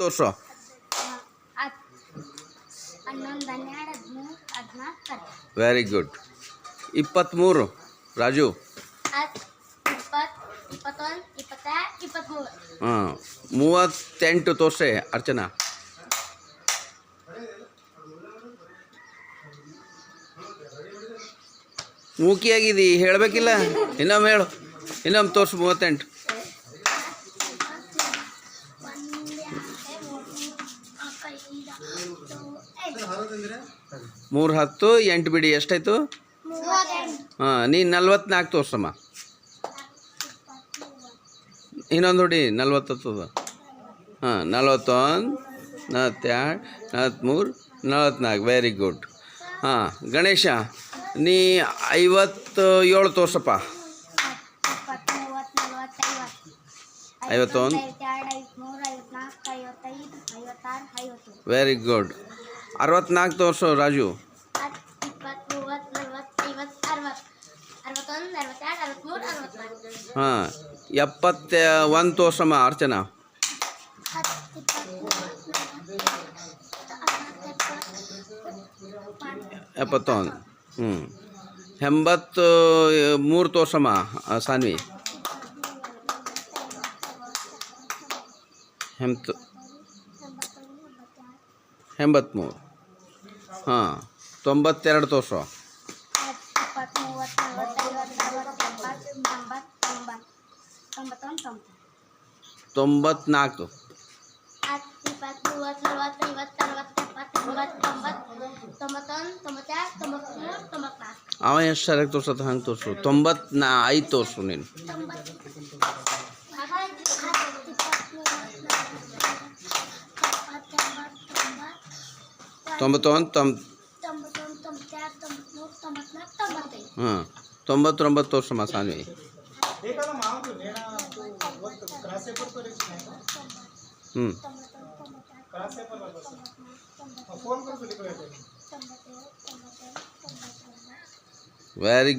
ತೋರ್ಸೋ. 11 12 13 14 very good. 23 Raju. 10 20 21 22 23 ಹಾಂ 38 ತೋರ್ಸೆ ಅರ್ಚನಾ. ಮೂಕಿಯಾಗಿದ್ದಿ ಹೇಳಬೇಕಿಲ್ಲ, ಇನ್ನೊಮ್ಮೆ ಹೇಳು, ಇನ್ನೊಮ್ಮೆ ತೋರ್ಸು. 38 3 10 8 ಬಿಡಿ ಎಷ್ಟಾಯ್ತು? ಹಾಂ ನೀನು 44 ತೋರ್ಸಮ್ಮ. ಇನ್ನೊಂದು ಹೊಡಿ 40 ಹತ್ತದ. ಹಾಂ 41 42 43 44 ವೆರಿ ಗುಡ್. ಹಾಂ ಗಣೇಶ ನೀ 57 ತೋರ್ಸಪ್ಪ. 51 ವೆರಿ ಗುಡ್. 64 ತೋರ್ಸು ರಾಜು. 61 ಹಾಂ 71 ತೋರ್ಸಮ್ಮ ಅರ್ಚನಾ. 71 83 ತೋರ್ಸಮ್ಮ ಸಾನ್ವಿ. 83 ಹಾಂ 92 ತೋರ್ಸೋ. 94 ಅವ ಎಷ್ಟು ಸರಿಯಾಗಿ ತೋರ್ಸತ್ತ ಹಂಗೆ ತೋರಿಸು. 95 ತೋರಿಸು ನೀನು. 91 ಹಾಂ 99 ತೋರ್ಸಮ್ಮ ಸಾನ್ವಿ. 90 ವೆರಿ